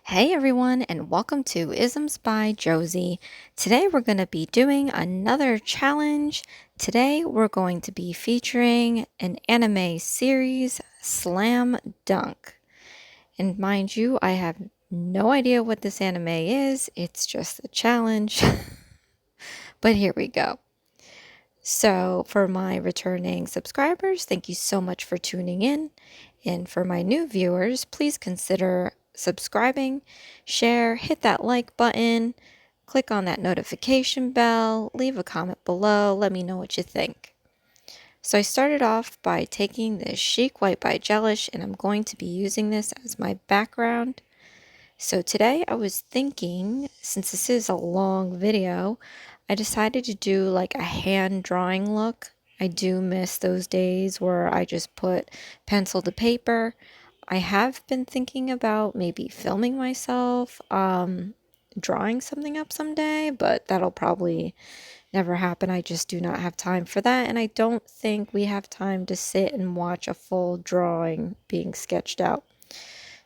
Hey everyone, and welcome to Isms by Josie. Today we're going to be doing another challenge. Today we're going to be featuring an anime series, Slam Dunk. And mind you, I have no idea what this anime is, it's just a challenge. But here we go. So, for my returning subscribers, thank you so much for tuning in. And for my new viewers, please consider subscribing, share, hit that like button, click on that notification bell, leave a comment below, let me know what you think. So I started off by taking this Sheek White by Gelish, and I'm going to be using this as my background. So today I was thinking, since this is a long video, I decided to do like a hand drawing look. I do miss those days where I just put pencil to paper. I have been thinking about maybe filming myself, drawing something up someday, but that'll probably never happen. I just do not have time for that, and I don't think we have time to sit and watch a full drawing being sketched out.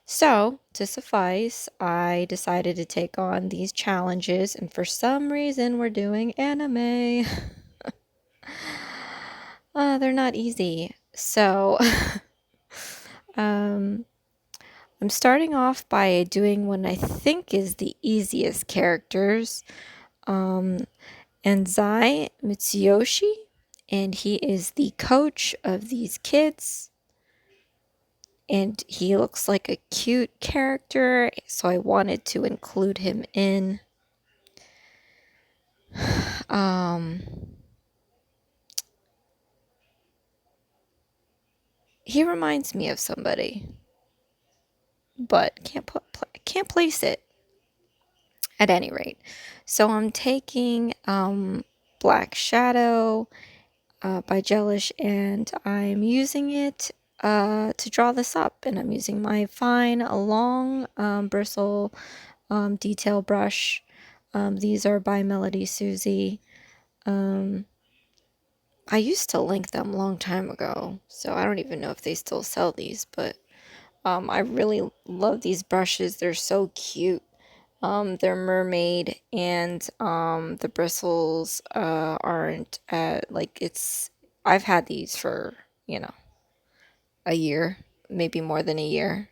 So, to suffice, I decided to take on these challenges, and for some reason, we're doing anime. They're not easy. So, I'm starting off by doing one I think is the easiest characters. Anzai Mitsuyoshi, and he is the coach of these kids. And he looks like a cute character, so I wanted to include him in. He reminds me of somebody, but can't place it. At any rate, so I'm taking Black Shadow by Gelish, and I'm using it to draw this up, and I'm using my fine long bristle detail brush. These are by Melody Susie. I used to link them a long time ago, so I don't even know if they still sell these, but I really love these brushes. They're so cute. They're mermaid, and the bristles aren't like it's. I've had these for a year, maybe more than a year.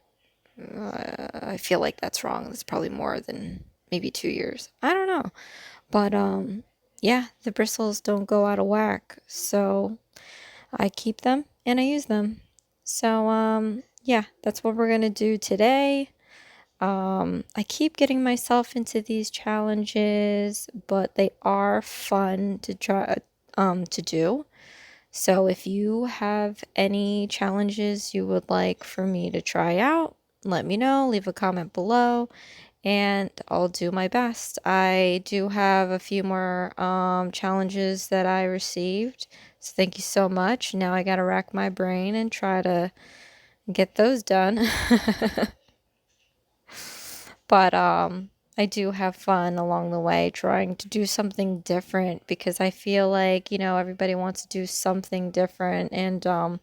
I feel like that's wrong. It's probably more than maybe 2 years. I don't know, but yeah, the bristles don't go out of whack, so I keep them and I use them. So yeah, that's what we're gonna do today. I keep getting myself into these challenges, but they are fun to try to do. So if you have any challenges you would like for me to try out, let me know, leave a comment below, and I'll do my best. I do have a few more challenges that I received, so thank you so much. Now I gotta rack my brain and try to get those done. But I do have fun along the way trying to do something different, because I feel like, everybody wants to do something different, and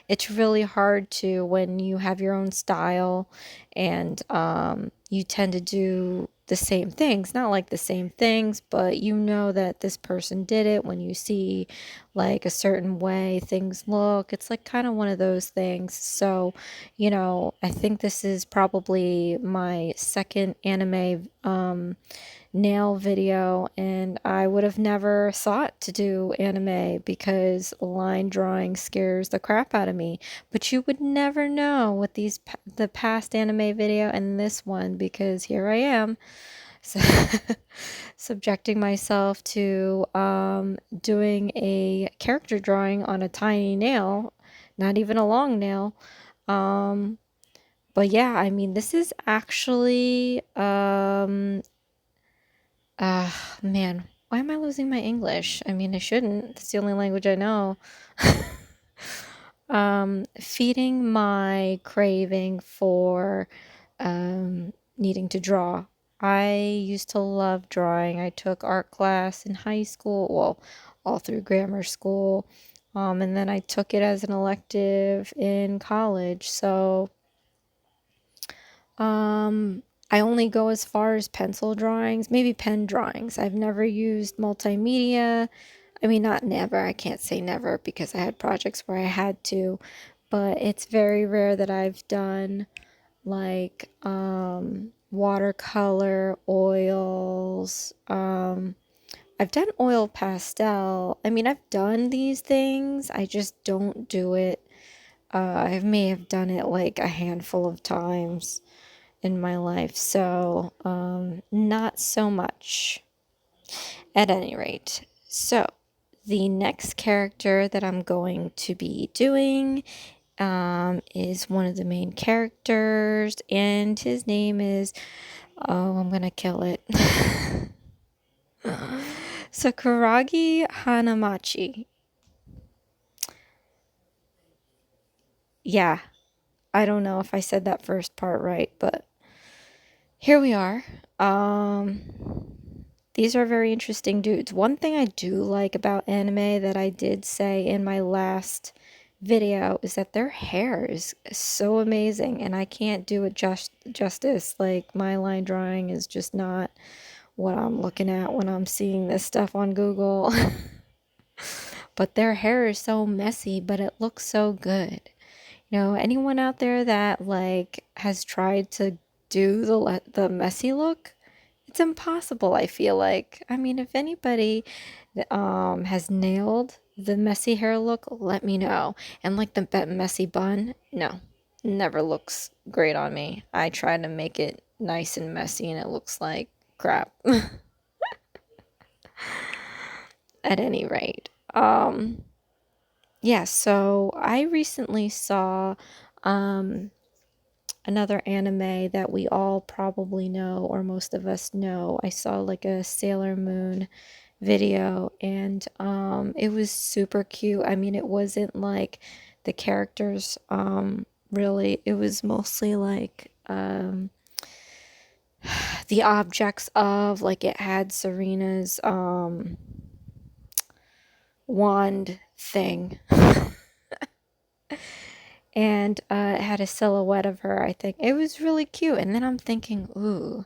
it's really hard to when you have your own style, and you tend to do the same things, not like the same things, but you know that this person did it when you see like a certain way things look. It's like kind of one of those things. So, I think this is probably my second anime nail video, and I would have never thought to do anime because line drawing scares the crap out of me. But you would never know with the past anime video and this one, because here I am, so subjecting myself to doing a character drawing on a tiny nail, not even a long nail. But yeah, I mean, this is actually man, why am I losing my English? I mean, I shouldn't. It's the only language I know. Feeding my craving for needing to draw. I used to love drawing. I took art class in high school, well, all through grammar school. And then I took it as an elective in college. So, I only go as far as pencil drawings, maybe pen drawings. I've never used multimedia. I mean, not never. I can't say never because I had projects where I had to, but it's very rare that I've done like watercolor, oils. I've done oil pastel. I mean, I've done these things. I just don't do it. I may have done it like a handful of times in my life, so not so much at any rate. So, the next character that I'm going to be doing is one of the main characters, and his name is, oh, I'm gonna kill it. So, Karagi Hanamachi. Yeah, I don't know if I said that first part right, but here we are. These are very interesting dudes. One thing I do like about anime that I did say in my last video is that their hair is so amazing, and I can't do it justice. Like, my line drawing is just not what I'm looking at when I'm seeing this stuff on Google. But their hair is so messy, but it looks so good. You know, anyone out there that like has tried to do the messy look, it's impossible, I feel like. I mean, if anybody has nailed the messy hair look, let me know. And like the messy bun, no, never looks great on me. I try to make it nice and messy and it looks like crap. At any rate. Yeah, so I recently saw um another anime that we all probably know, or most of us know. I saw like a Sailor Moon video, and it was super cute. I mean, it wasn't like the characters really, it was mostly like the objects of, like, it had Serena's wand thing. And it had a silhouette of her, I think. It was really cute. And then I'm thinking, ooh,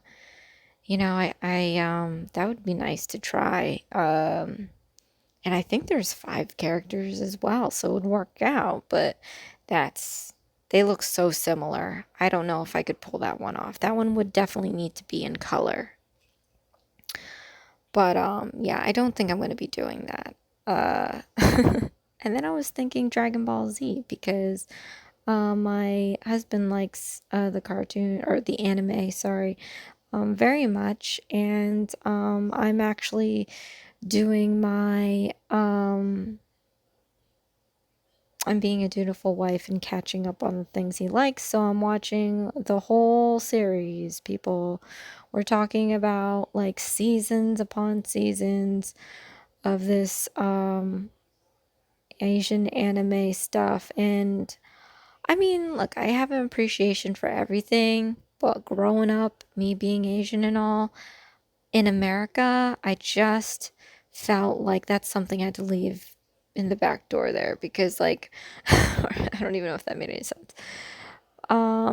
you know, that would be nice to try. And I think there's 5 characters as well, so it would work out. But they look so similar. I don't know if I could pull that one off. That one would definitely need to be in color. But yeah, I don't think I'm going to be doing that. And then I was thinking Dragon Ball Z because my husband likes the cartoon or the anime, sorry, very much, and I'm actually doing my I'm being a dutiful wife and catching up on the things he likes, so I'm watching the whole series. People were talking about like seasons upon seasons of this Asian anime stuff, and I mean, look, I have an appreciation for everything, but growing up, me being Asian and all, in America, I just felt like that's something I had to leave in the back door there because, like, I don't even know if that made any sense.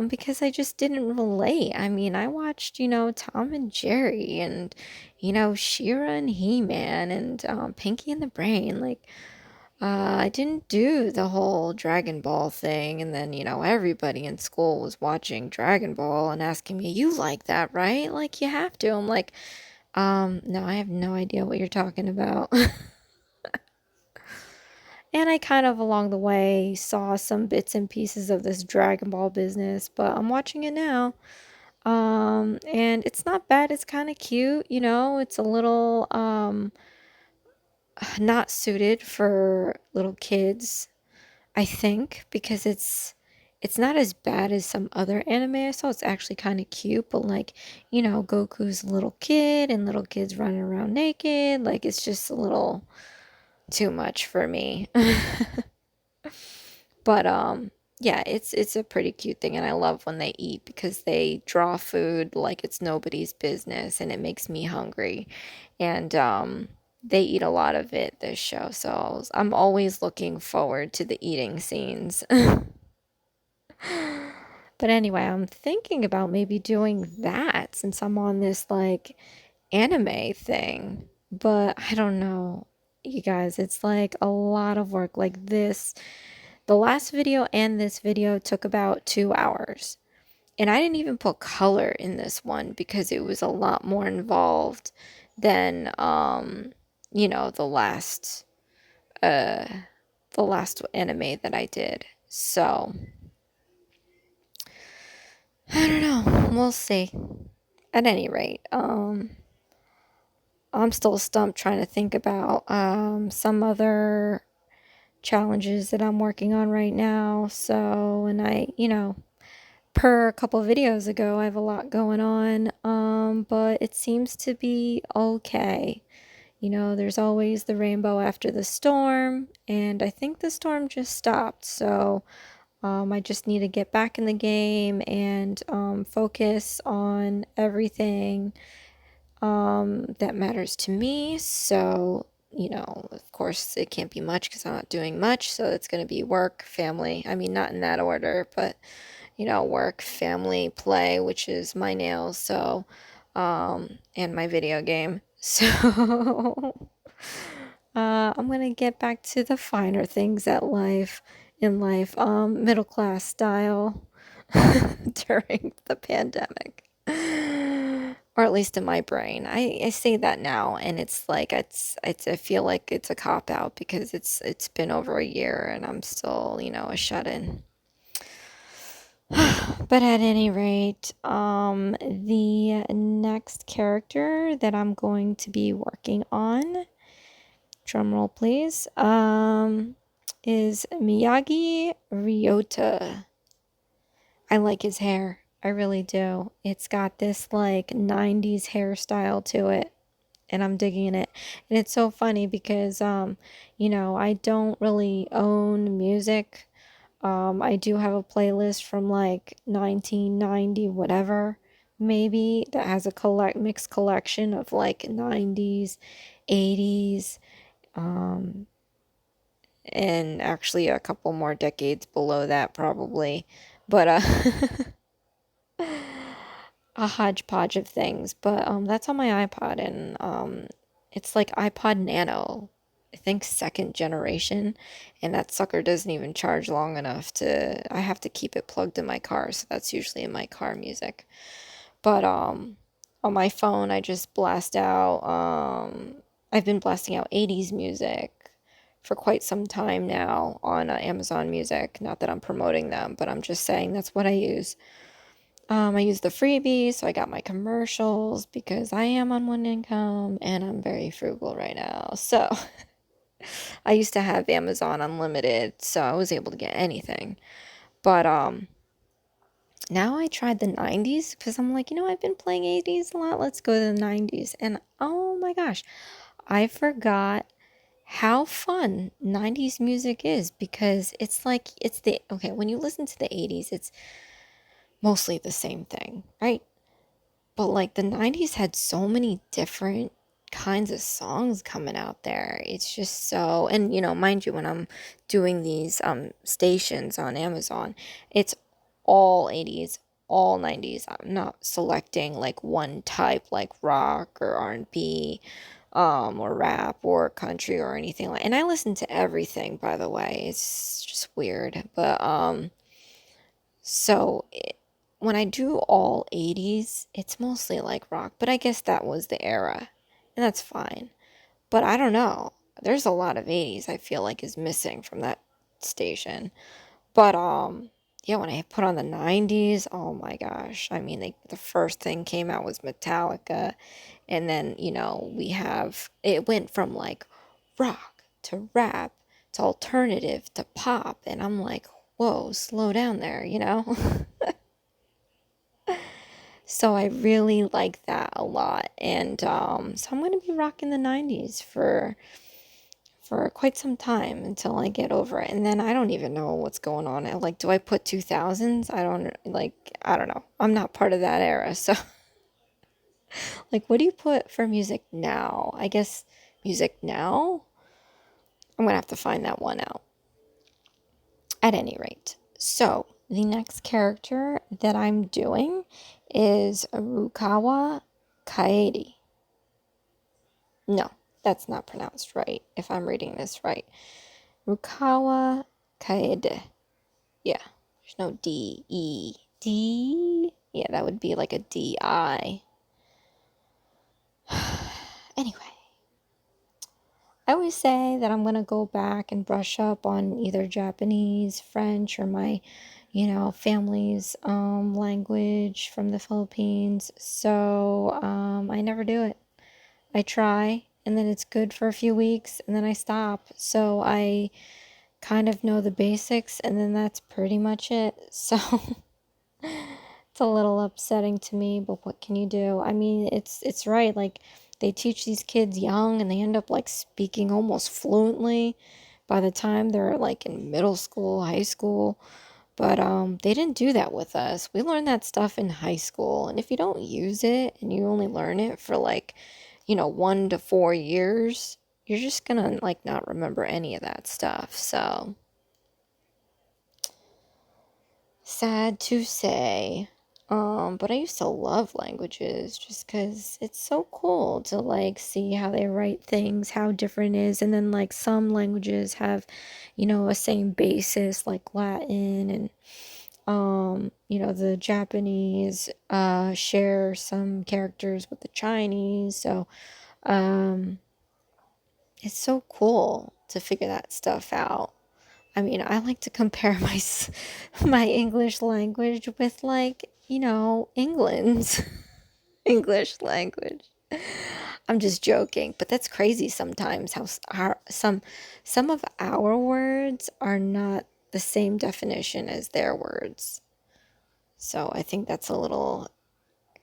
Because I just didn't relate. I mean, I watched, Tom and Jerry and, She-Ra and He-Man and Pinky and the Brain. Like, I didn't do the whole Dragon Ball thing, and then, everybody in school was watching Dragon Ball and asking me, "You like that, right? Like, you have to." I'm like, no, I have no idea what you're talking about. And I kind of along the way saw some bits and pieces of this Dragon Ball business, but I'm watching it now. And it's not bad. It's kind of cute, It's a little not suited for little kids, I think, because it's not as bad as some other anime I saw. It's actually kind of cute, but like, Goku's a little kid and little kids running around naked. Like, it's just a little too much for me. But yeah, it's a pretty cute thing, and I love when they eat because they draw food like it's nobody's business, and it makes me hungry. And they eat a lot of it this show, so I'm always looking forward to the eating scenes. But anyway, I'm thinking about maybe doing that since I'm on this like anime thing. But I don't know, you guys, it's like a lot of work. Like this, the last video and this video took about 2 hours. And I didn't even put color in this one because it was a lot more involved than you know, uh the last anime that I did. So, I don't know. We'll see. At any rate, I'm still stumped trying to think about some other challenges that I'm working on right now. So, and I, you know, per a couple videos ago, I have a lot going on, but it seems to be okay. You know, there's always the rainbow after the storm, and I think the storm just stopped. So, I just need to get back in the game and focus on everything that matters to me. So, you know, of course, it can't be much because I'm not doing much. So, it's going to be work, family. I mean, not in that order, but, you know, work, family, play, which is my nails. So, and my video game. So, I'm going to get back to the finer things in life, middle class style during the pandemic. Or at least in my brain. I say that now and it's like it's I feel like it's a cop out because it's been over a year and I'm still, you know, a shut-in. But at any rate, the next character that I'm going to be working on, drumroll please, is Miyagi Ryota. I like his hair. I really do. It's got this like 90s hairstyle to it, and I'm digging it. And it's so funny because you know, I don't really own music. I do have a playlist from like 1990 whatever, maybe, that has a mixed collection of like 90s, 80s, um and actually a couple more decades below that probably. But a hodgepodge of things, but that's on my iPod, and it's like iPod Nano, I think second generation, and that sucker doesn't even charge long enough to. I have to keep it plugged in my car, so that's usually in my car music. But on my phone, I just blast out. I've been blasting out 80s music for quite some time now on Amazon Music. Not that I'm promoting them, but I'm just saying that's what I use. I use the freebie, so I got my commercials because I am on one income and I'm very frugal right now. So I used to have Amazon Unlimited, so I was able to get anything. But now I tried the 90s because I'm like, you know, I've been playing 80s a lot. Let's go to the 90s. And oh my gosh, I forgot how fun 90s music is because it's like, okay, when you listen to the 80s, it's mostly the same thing, right? But like the 90s had so many different kinds of songs coming out there. It's just so, and you know, mind you, when I'm doing these stations on Amazon, it's all 80s, all 90s. I'm not selecting like one type like rock or R&B or rap or country or anything like. And I listen to everything, by the way. It's just weird, but so when I do all 80s, it's mostly like rock, but I guess that was the era, and that's fine. But I don't know. There's a lot of 80s I feel like is missing from that station. But yeah, when I put on the 90s, oh my gosh. I mean, the first thing came out was Metallica, and then, you know, it went from like rock to rap to alternative to pop, and I'm like, whoa, slow down there, you know? So I really like that a lot. And so I'm going to be rocking the 90s for quite some time until I get over it. And then I don't even know what's going on. Like, do I put 2000s? I don't know. I'm not part of that era. So like, what do you put for music now? I guess music now? I'm going to have to find that one out. At any rate, so the next character that I'm doing is Rukawa Kaede. No, that's not pronounced right if I'm reading this right. Rukawa Kaede. Yeah, there's no D, E, D. Yeah, that would be like a D, I. Anyway, I always say that I'm going to go back and brush up on either Japanese, French, or my, family's language from the Philippines. So I never do it. I try, and then it's good for a few weeks, and then I stop. So I kind of know the basics, and then that's pretty much it. So it's a little upsetting to me, but what can you do? I mean, it's right. Like they teach these kids young, and they end up like speaking almost fluently by the time they're like in middle school, high school. But they didn't do that with us. We learned that stuff in high school, and if you don't use it and you only learn it for like, 1 to 4 years, you're just gonna like not remember any of that stuff. So sad to say. But I used to love languages just because it's so cool to like see how they write things, how different it is. And then like some languages have, a same basis like Latin and the Japanese share some characters with the Chinese. So it's so cool to figure that stuff out. I mean, I like to compare my English language with like, England's English language. I'm just joking, but that's crazy sometimes how some of our words are not the same definition as their words. So I think that's a little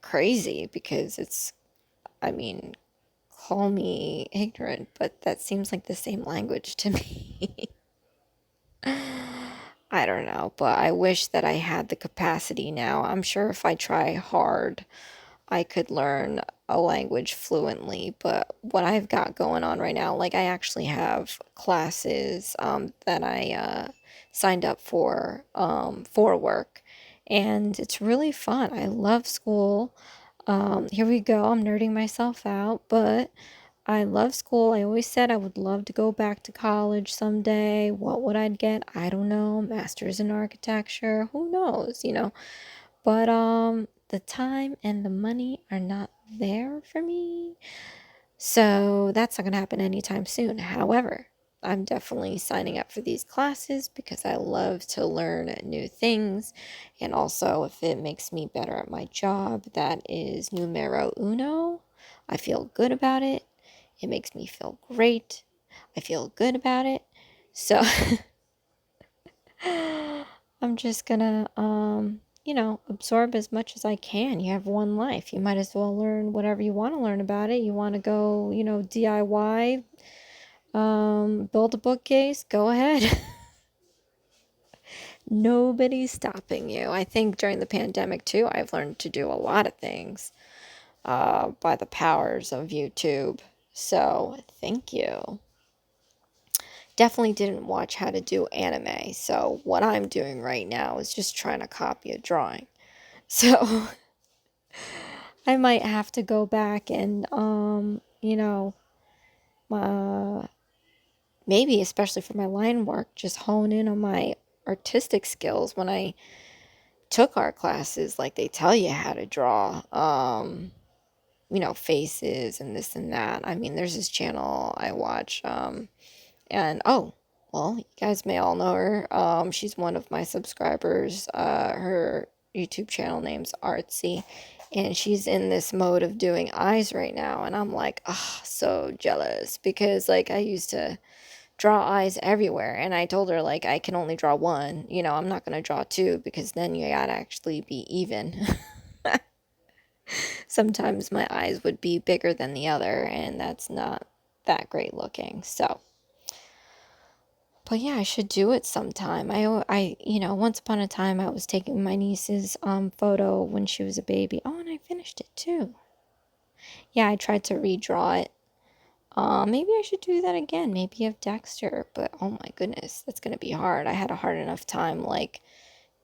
crazy because I mean, call me ignorant, but that seems like the same language to me. I don't know, but I wish that I had the capacity now. I'm sure if I try hard, I could learn a language fluently, but what I've got going on right now, like I actually have classes that I signed up for work, and it's really fun. I love school. Here we go. I'm nerding myself out, but I love school. I always said I would love to go back to college someday. What would I get? I don't know. Master's in architecture. Who knows? But the time and the money are not there for me. So that's not going to happen anytime soon. However, I'm definitely signing up for these classes because I love to learn new things. And also, if it makes me better at my job, that is numero uno. I feel good about it. It makes me feel great. I feel good about it. So I'm just gonna, absorb as much as I can. You have one life. You might as well learn whatever you want to learn about it. You want to go, DIY, build a bookcase, go ahead. Nobody's stopping you. I think during the pandemic, too, I've learned to do a lot of things by the powers of YouTube. So, thank you. Definitely didn't watch how to do anime. So, what I'm doing right now is just trying to copy a drawing. So, I might have to go back and, uh, maybe especially for my line work, just hone in on my artistic skills when I took art classes. Like they tell you how to draw, faces and this and that. I mean, there's this channel I watch, and oh, well, you guys may all know her. She's one of my subscribers. Her YouTube channel name's Artsy, and she's in this mode of doing eyes right now, and I'm like, ah, so jealous because like I used to draw eyes everywhere, and I told her like I can only draw one. I'm not gonna draw two because then you gotta actually be even. Sometimes my eyes would be bigger than the other, and that's not that great looking. So. But yeah, I should do it sometime. Once upon a time I was taking my niece's photo when she was a baby. Oh, and I finished it too. Yeah, I tried to redraw it. Maybe I should do that again. Maybe of Dexter. But oh my goodness, that's gonna be hard. I had a hard enough time like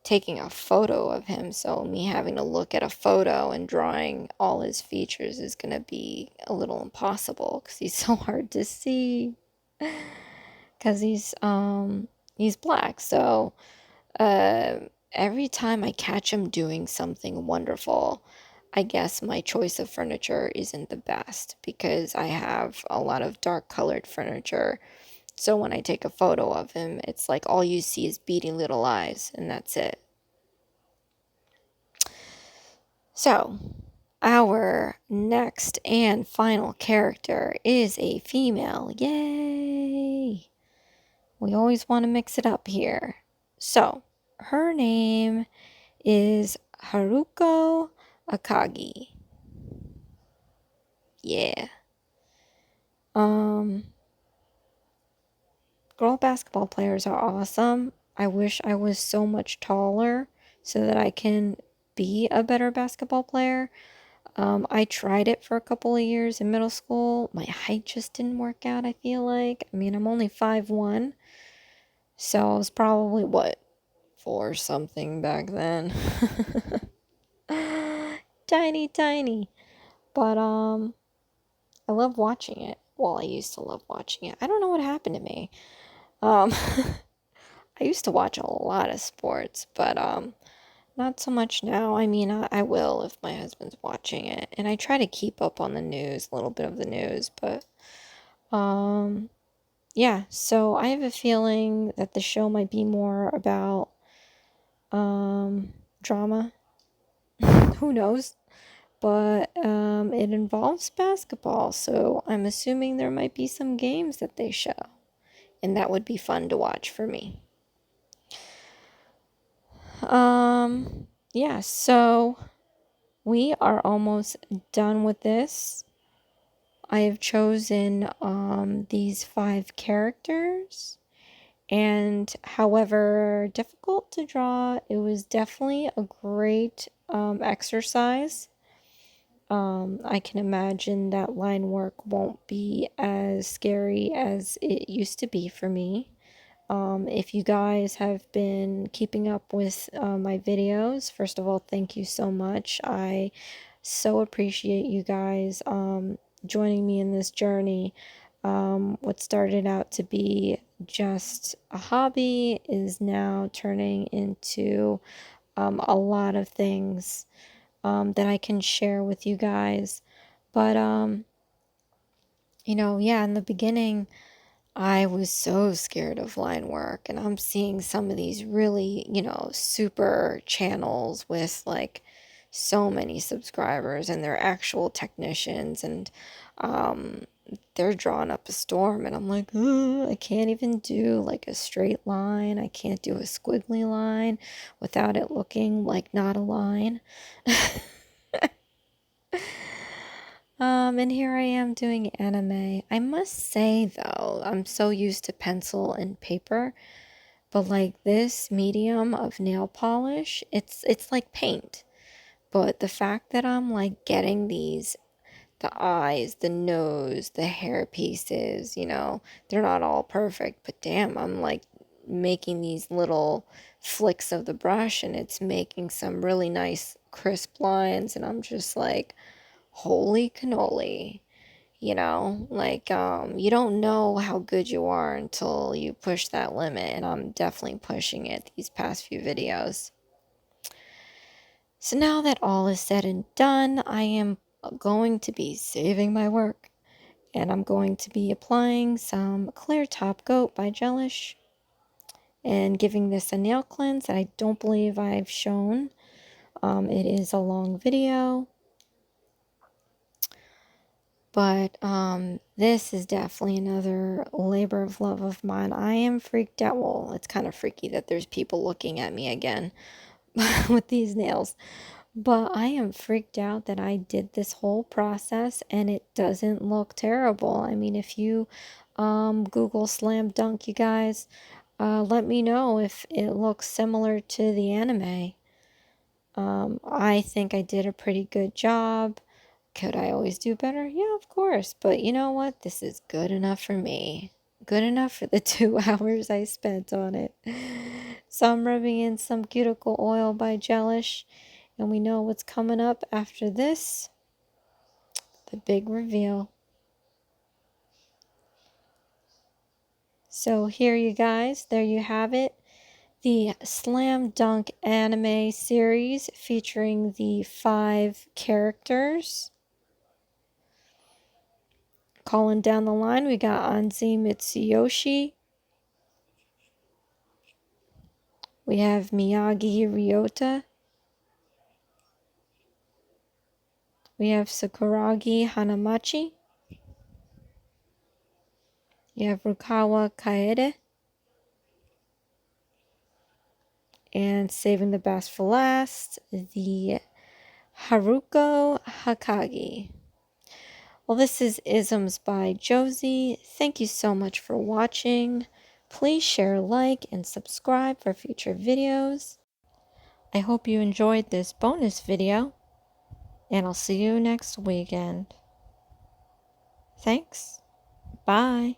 taking a photo of him, so me having to look at a photo and drawing all his features is gonna be a little impossible because he's so hard to see. Because he's black, so uh, every time I catch him doing something wonderful, I guess my choice of furniture isn't the best because I have a lot of dark colored furniture. So when I take a photo of him, it's like all you see is beady little eyes, and that's it. So, our next and final character is a female. Yay! We always want to mix it up here. So, her name is Haruko Akagi. Yeah. Um, Girl basketball players are awesome. I wish I was so much taller so that I can be a better basketball player. I tried it for a couple of years in middle school. My height just didn't work out, I feel like. I mean, I'm only 5'1", so I was probably, what, 4 something back then. Tiny, tiny. But, I love watching it. Well, I used to love watching it. I don't know what happened to me. Um, I used to watch a lot of sports, but, not so much now. I mean, I will if my husband's watching it. And I try to keep up on the news, a little bit of the news, but, um, yeah. So I have a feeling that the show might be more about, drama. Who knows? But it involves basketball, so I'm assuming there might be some games that they show, and that would be fun to watch for me. Yeah, so we are almost done with this. I have chosen these 5 characters, and however difficult to draw, it was definitely a great exercise. I can imagine that line work won't be as scary as it used to be for me. If you guys have been keeping up with my videos, first of all, thank you so much. I so appreciate you guys joining me in this journey. What started out to be just a hobby is now turning into a lot of things that I can share with you guys. But, yeah, in the beginning, I was so scared of line work, and I'm seeing some of these really, super channels with like so many subscribers, and they're actual technicians, and um, they're drawing up a storm, and I'm like, "Ugh, I can't even do like a straight line. I can't do a squiggly line without it looking like not a line." And here I am doing anime. I must say though, I'm so used to pencil and paper, but like this medium of nail polish, it's like paint. But the fact that I'm like getting the eyes, the nose, the hair pieces, they're not all perfect, but damn, I'm like making these little flicks of the brush and it's making some really nice crisp lines, and I'm just like, holy cannoli. Like, you don't know how good you are until you push that limit, and I'm definitely pushing it these past few videos. So now that all is said and done, I am going to be saving my work, and I'm going to be applying some Clear Top Goat by Gelish and giving this a nail cleanse that I don't believe I've shown. It is a long video. But this is definitely another labor of love of mine. I am freaked out. Well, it's kind of freaky that there's people looking at me again with these nails. But I am freaked out that I did this whole process and it doesn't look terrible. I mean, if you Google slam dunk, you guys, let me know if it looks similar to the anime. I think I did a pretty good job. Could I always do better? Yeah, of course. But you know what? This is good enough for me. good enough for the 2 hours I spent on it. So I'm rubbing in some cuticle oil by Gelish, and we know what's coming up after this. The big reveal. So here you guys, there you have it. The Slam Dunk anime series featuring the 5 characters. Calling down the line, we got Anzi Mitsuyoshi. We have Miyagi Ryota. We have Karagi Hanamachi. You have Rukawa Kaede. And saving the best for last, the Haruko Akagi. Well, this is Isms by Josie. Thank you so much for watching. Please share, like, and subscribe for future videos. I hope you enjoyed this bonus video, and I'll see you next weekend. Thanks. Bye.